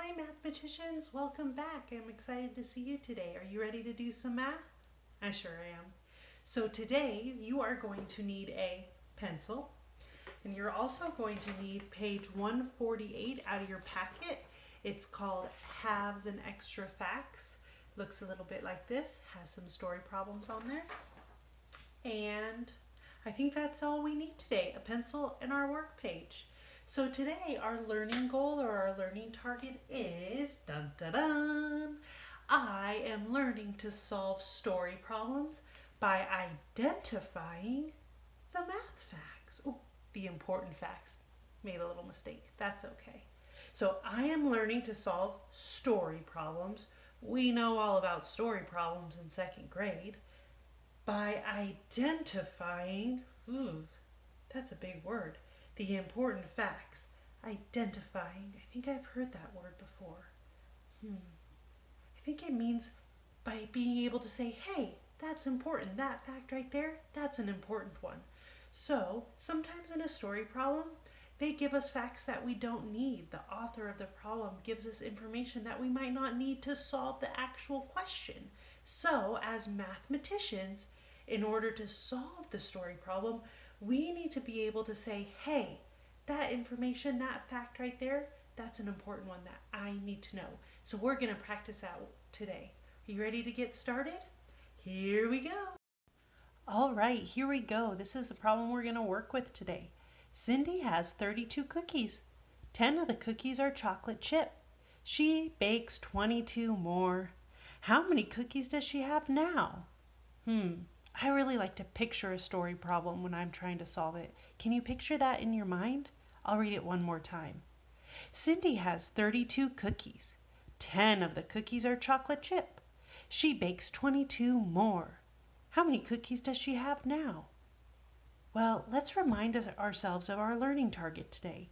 Hi mathematicians, welcome back. I'm excited to see you today. Are you ready to do some math? I sure am. So today you are going to need a pencil, and you're also going to need page 148 out of your packet. It's called Halves and Extra Facts. Looks a little bit like this, has some story problems on there. And I think that's all we need today, a pencil and our work page. So today our learning goal or our learning target is, dun dun dun, I am learning to solve story problems by identifying the math facts. Oh, the important facts. Made a little mistake. That's okay. So I am learning to solve story problems. We know all about story problems in second grade. By identifying, that's a big word, the important facts. Identifying, I think I've heard that word before. I think it means by being able to say, hey, that's important. That fact right there, that's an important one. So sometimes in a story problem, they give us facts that we don't need. The author of the problem gives us information that we might not need to solve the actual question. So as mathematicians, in order to solve the story problem, we need to be able to say, hey, that information, that fact right there, that's an important one that I need to know. So we're going to practice that today. Are you ready to get started? Here we go. All right, here we go. This is the problem we're going to work with today. Cindy has 32 cookies. 10 of the cookies are chocolate chip. She bakes 22 more. How many cookies does she have now? I really like to picture a story problem when I'm trying to solve it. Can you picture that in your mind? I'll read it one more time. Cindy has 32 cookies. 10 of the cookies are chocolate chip. She bakes 22 more. How many cookies does she have now? Well, let's remind ourselves of our learning target today.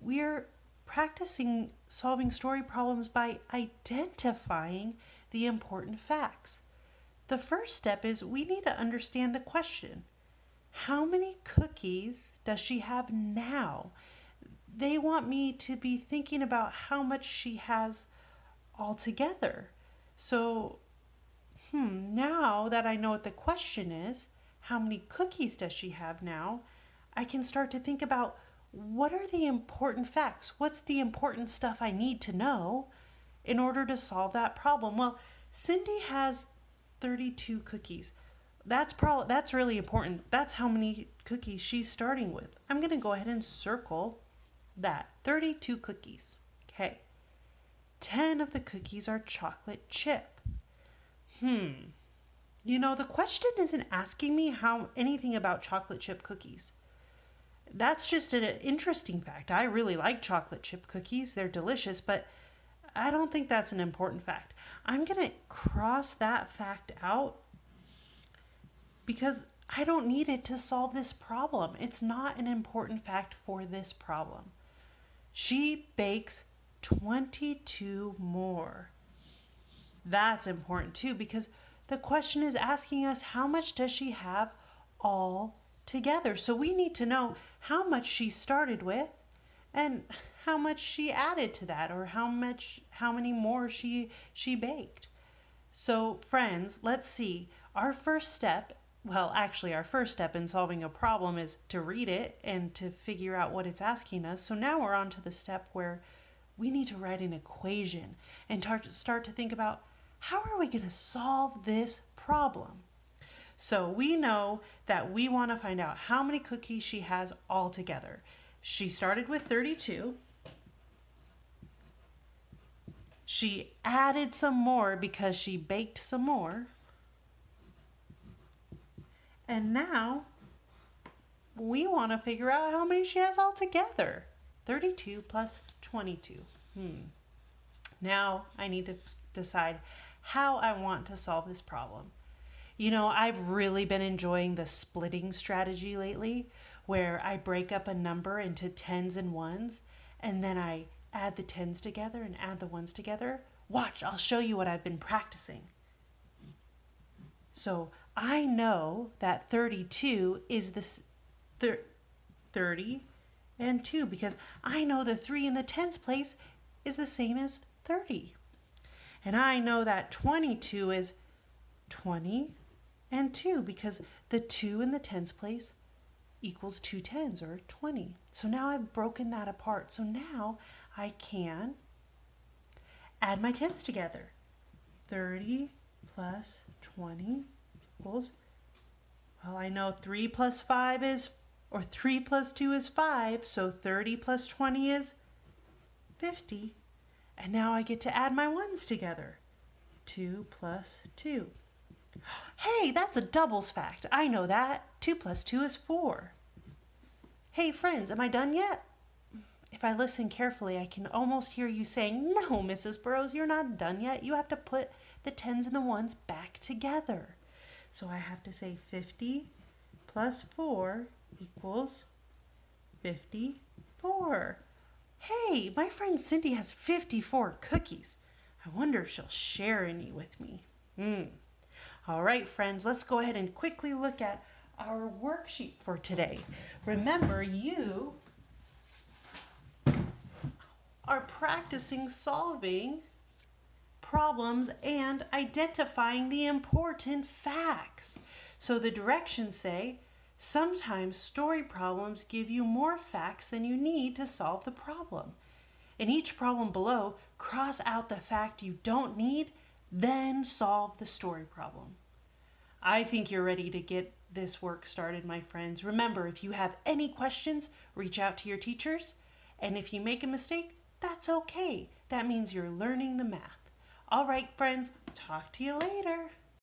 We're practicing solving story problems by identifying the important facts. The first step is we need to understand the question. How many cookies does she have now? They want me to be thinking about how much she has altogether. So, now that I know what the question is, how many cookies does she have now? I can start to think about what are the important facts? What's the important stuff I need to know in order to solve that problem? Well, Cindy has 32 cookies. That's really important. That's how many cookies she's starting with. I'm going to go ahead and circle that. 32 cookies. Okay. 10 of the cookies are chocolate chip. The question isn't asking me anything about chocolate chip cookies. That's just an interesting fact. I really like chocolate chip cookies. They're delicious, but I don't think that's an important fact. I'm going to cross that fact out because I don't need it to solve this problem. It's not an important fact for this problem. She bakes 22 more. That's important too because the question is asking us how much does she have all together. So we need to know how much she started with and how much she added to that or how many more she baked. So friends, let's see. Our first step in solving a problem is to read it and to figure out what it's asking us. So now we're on to the step where we need to write an equation and start to think about how are we going to solve this problem? So we know that we want to find out how many cookies she has altogether. She started with 32. She added some more because she baked some more. And now we want to figure out how many she has altogether. 32 plus 22. Now I need to decide how I want to solve this problem. I've really been enjoying the splitting strategy lately, where I break up a number into tens and ones, and then I add the tens together and add the ones together. Watch, I'll show you what I've been practicing. So I know that 32 is this 30 and 2 because I know the 3 in the tens place is the same as 30. And I know that 22 is 20 and 2 because the 2 in the tens place equals 2 tens or 20. So now I've broken that apart. So now I can add my tens together. 30 plus 20 equals, well, I know 3 plus 5 is, or 3 plus 2 is 5, so 30 plus 20 is 50. And now I get to add my ones together. 2 plus 2. Hey, that's a doubles fact. I know that. 2 plus 2 is 4. Hey, friends, am I done yet? If I listen carefully, I can almost hear you saying, no, Mrs. Burrows, you're not done yet. You have to put the tens and the ones back together. So I have to say 50 plus 4 equals 54. Hey, my friend Cindy has 54 cookies. I wonder if she'll share any with me. All right, friends, let's go ahead and quickly look at our worksheet for today. Remember, you are practicing solving problems and identifying the important facts. So the directions say, sometimes story problems give you more facts than you need to solve the problem. In each problem below, cross out the fact you don't need, then solve the story problem. I think you're ready to get this work started, my friends. Remember, if you have any questions, reach out to your teachers. And if you make a mistake, that's okay. That means you're learning the math. All right, friends, talk to you later.